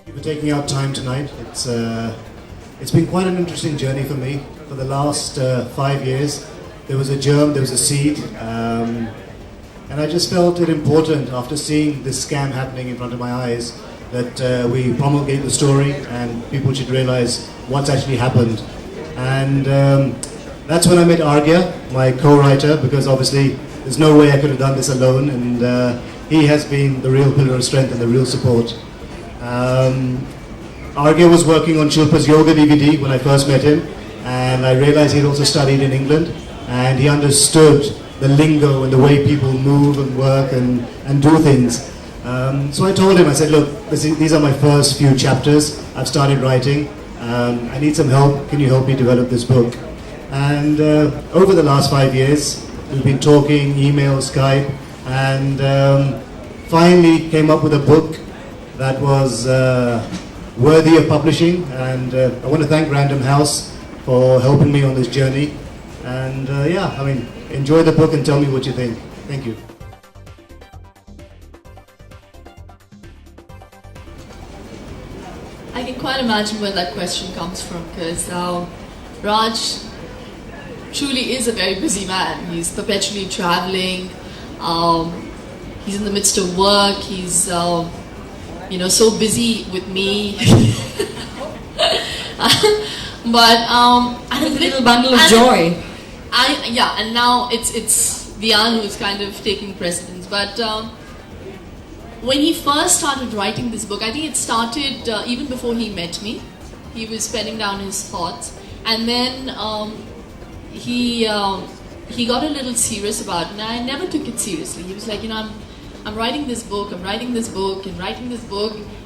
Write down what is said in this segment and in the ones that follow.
Thank you for taking out time tonight. It's been quite an interesting journey for me. For the last 5 years, there was a germ, there was a seed, and I just felt it important after seeing this scam happening in front of my eyes that we promulgate the story and people should realize what's actually happened. And that's when I met Argya, my co-writer, because obviously there's no way I could have done this alone, and he has been the real pillar of strength and the real support. Argya was working on Shilpa's yoga DVD when I first met him, and I realized he'd also studied in England, and he understood the lingo and the way people move and work and do things. So I told him, I said, look, these are my first few chapters. I've started writing. I need some help. Can you help me develop this book? And over the last 5 years, we've been talking, email, Skype, and finally came up with a book that was worthy of publishing. And I want to thank Random House for helping me on this journey. And enjoy the book and tell me what you think. Thank you. I can quite imagine where that question comes from, because Raj truly is a very busy man. He's perpetually traveling. He's in the midst of work. He's so busy with me. But with a little bundle of joy. And now it's Dian who's kind of taking precedence. But when he first started writing this book, I think it started even before he met me. He was penning down his thoughts, and then he got a little serious about it, and I never took it seriously. He was like, I'm writing this book, and writing this book,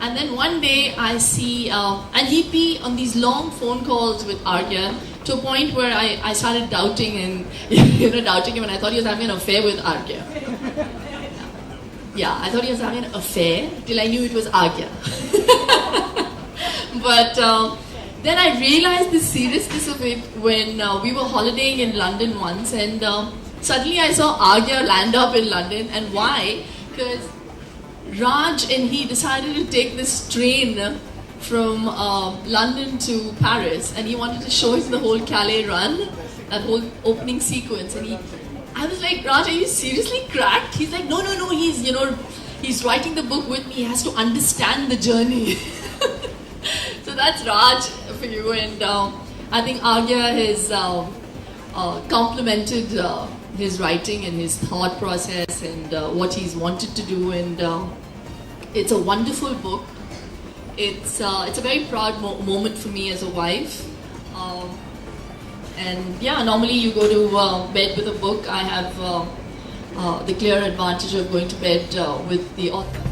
and then one day I see, and he'd be on these long phone calls with Argya to a point where I started doubting him, and I thought he was having an affair with Argya. Yeah, I thought he was having an affair till I knew it was Argya. But then I realized the seriousness of it when we were holidaying in London once, and suddenly I saw Argya land up in London. And why? Because Raj and he decided to take this train from London to Paris, and he wanted to show him the whole Calais run, that whole opening sequence. And I was like, Raj, are you seriously cracked? He's like, no, he's writing the book with me. He has to understand the journey. So that's Raj for you. And I think Argya has complemented his writing and his thought process and what he's wanted to do. And it's a wonderful book. It's a very proud moment for me as a wife. Normally you go to bed with a book. I have the clear advantage of going to bed with the author.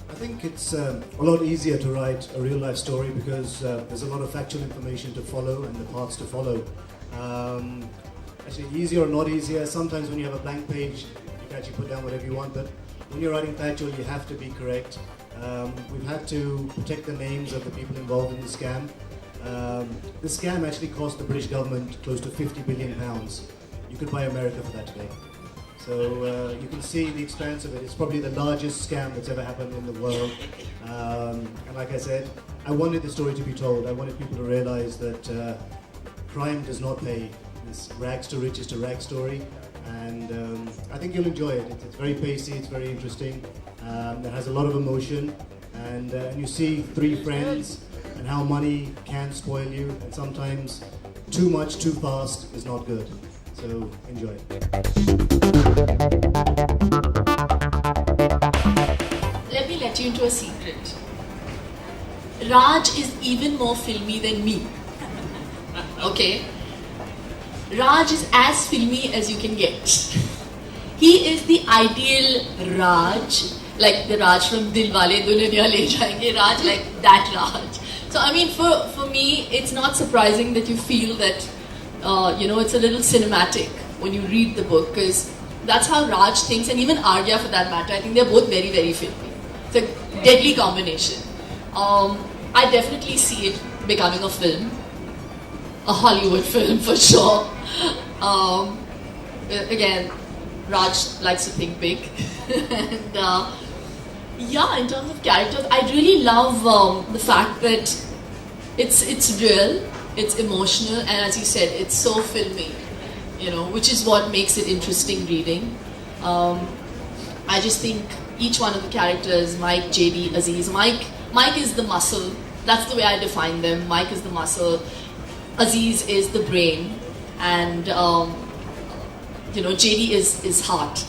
I think it's a lot easier to write a real life story because there's a lot of factual information to follow and the paths to follow. Actually, easier or not easier, sometimes when you have a blank page, you can actually put down whatever you want, but when you're writing factual, you have to be correct. We've had to protect the names of the people involved in the scam. The scam actually cost the British government close to £50 billion. You could buy America for that today. So you can see the expanse of it. It's probably the largest scam that's ever happened in the world. And like I said, I wanted the story to be told. I wanted people to realize that crime does not pay. This rags to riches to rags story. And I think you'll enjoy it. It's very pacey, it's very interesting. It has a lot of emotion, and you see three friends and how money can spoil you, and sometimes too much too fast is not good. So enjoy. Let me let you into a secret. Raj is even more filmy than me. Okay? Raj is as filmy as you can get. He is the ideal Raj, like the Raj from Dilwale Dulhaniya Le Jayenge, Raj like that Raj. So I mean, for me, it's not surprising that you feel that, it's a little cinematic when you read the book, because that's how Raj thinks, and even Argya for that matter. I think they're both very, very filmy. It's a deadly combination. I definitely see it becoming a film, a Hollywood film for sure. Again, Raj likes to think big. And yeah, in terms of characters, I really love the fact that it's real, it's emotional, and as you said, it's so filmy, you know, which is what makes it interesting reading. I just think each one of the characters, Mike, JD, Aziz, Mike is the muscle. That's the way I define them. Mike is the muscle, Aziz is the brain, and you know, JD is heart.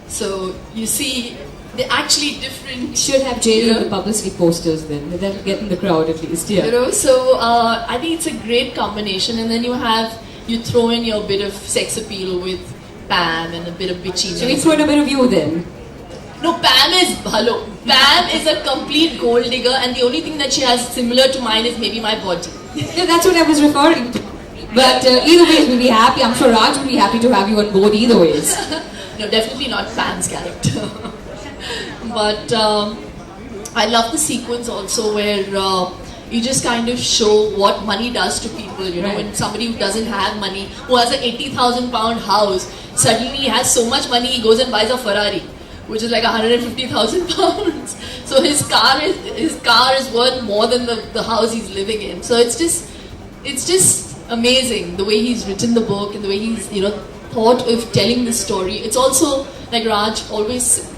So you see, they're actually different. Should have JD on the publicity posters then. That'll get in the crowd at least, yeah. You know, so I think it's a great combination, and then you throw in your bit of sex appeal with Pam and a bit of bitchiness. Shall we throw in a bit of you then? No, Pam is a complete gold digger, and the only thing that she has similar to mine is maybe my body. Yeah, that's what I was referring to. But either way, we'll be happy. I'm sure Raj will be happy to have you on board either ways. No, definitely not Pam's character. But I love the sequence also where you just kind of show what money does to people. You know, Right. when somebody who doesn't have money, who has an 80,000 pound house, suddenly he has so much money, he goes and buys a Ferrari, which is like 150,000 pounds. So his car is worth more than the house he's living in. So it's just amazing the way he's written the book and the way he's, you know, thought of telling the story. It's also like Raj always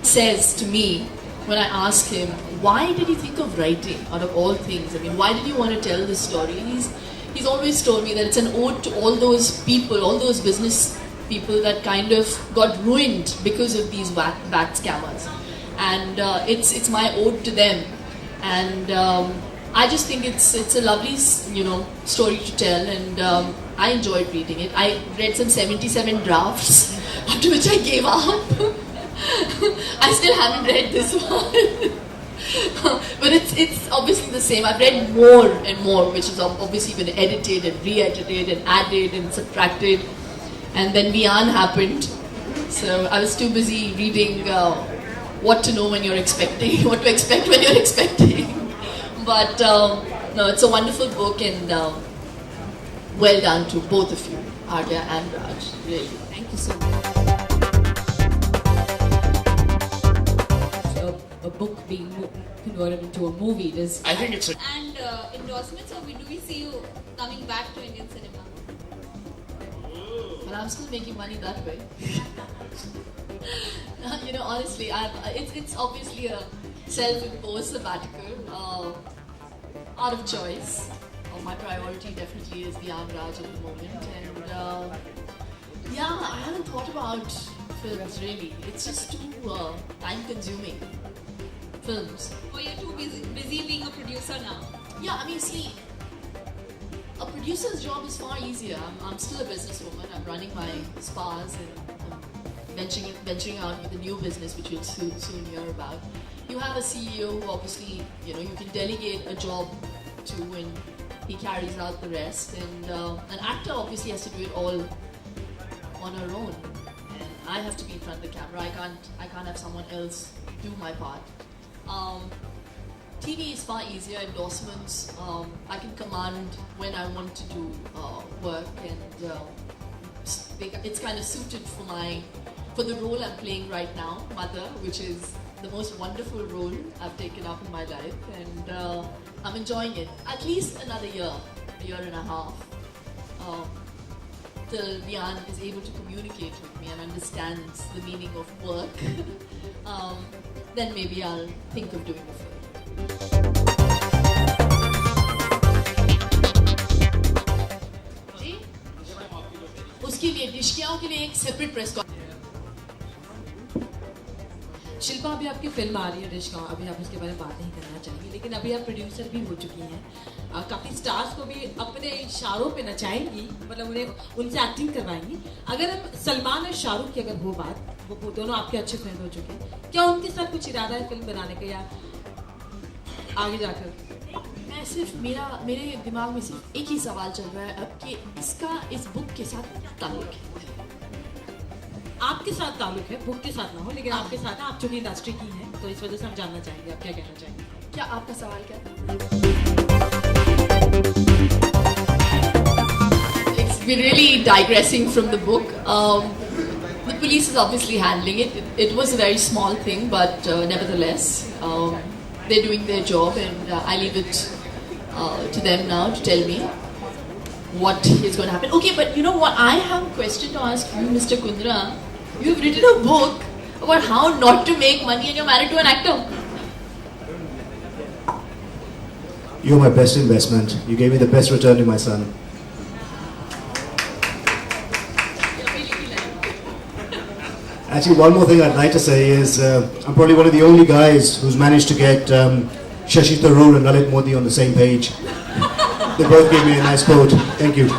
says to me when I ask him, why did you think of writing out of all things? I mean, why did you want to tell this story? He's always told me that it's an ode to all those people, all those business people that kind of got ruined because of these bat scammers, and it's my ode to them. And I just think it's a lovely, you know, story to tell, and I enjoyed reading it. I read some 77 drafts, after which I gave up. I still haven't read this one. But it's obviously the same. I've read more and more, which has obviously been edited and re-edited and added and subtracted. And then Vian happened. So I was too busy reading what to know when you're expecting, what to expect when you're expecting. But no, it's a wonderful book, and well done to both of you, Arya and Raj. Really. Thank you so much. A book being converted into a movie, does... I think it's a... And endorsements, or do we see you coming back to Indian cinema? But I'm still making money that way. You know, honestly, it's obviously a self-imposed sabbatical, out of choice. My priority definitely is beyond Raj at the moment, and yeah, I haven't thought about films really. It's just too time-consuming. Films. Or you're too busy being a producer now? Yeah, I mean, see, a producer's job is far easier. I'm still a businesswoman. I'm running my spas and I'm venturing out with a new business, which you'll soon hear about. You have a CEO who obviously, you know, you can delegate a job to, and he carries out the rest. And an actor obviously has to do it all on her own. And I have to be in front of the camera. I can't have someone else do my part. TV is far easier, endorsements, I can command when I want to do work, and it's kind of suited for the role I'm playing right now, Mother, which is the most wonderful role I've taken up in my life, and I'm enjoying it. At least another year and a half, till Vian is able to communicate with me and understands the meaning of work. Then maybe I'll think of doing a film. जी? उसके लिए डिशकियाओं के लिए एक separate press Shilpa, अभी आपकी film आ रही है डिशका, अभी आप उसके बारे में बात नहीं करना चाहेंगे, लेकिन अभी आप प्रोड्यूसर भी हो चुकी हैं, काफ़ी स्टार्स को भी अपने इशारों पे नचाएंगी, मतलब उन्हें उनसे एक्टिंग करवाएंगी. अगर हम सलमान और शाहरुख की अगर हो बात, वो दोनों आपके अच्छे फ्रेंड हो चुके हैं, क्या उनके साथ कुछ इरादा है फिल्म बनाने का या आगे जाकर? मैं सिर्फ मेरे दिमाग में सिर्फ एक ही सवाल चल रहा है अब कि इसका इस बुक के साथ ताल्लुक है. आपके साथ ताल्लुक है, बुक के साथ ना हो, लेकिन आपके साथ है, आप चूंकि इंडस्ट्री की हैं, तो इस वजह से हम जानना चाहेंगे आप क्या कहना चाहेंगे. क्या आपका सवाल क्या था? We're really digressing from the book. police is obviously handling it. It was a very small thing, but nevertheless, they're doing their job, and I leave it to them now to tell me what is going to happen. Okay, but you know what? I have a question to ask you, Mr. Kundra. You've written a book about how not to make money, and you're married to an actor. You're my best investment. You gave me the best return to my son. Actually, one more thing I'd like to say is I'm probably one of the only guys who's managed to get Shashi Tharoor and Lalit Modi on the same page. They both gave me a nice quote. Thank you.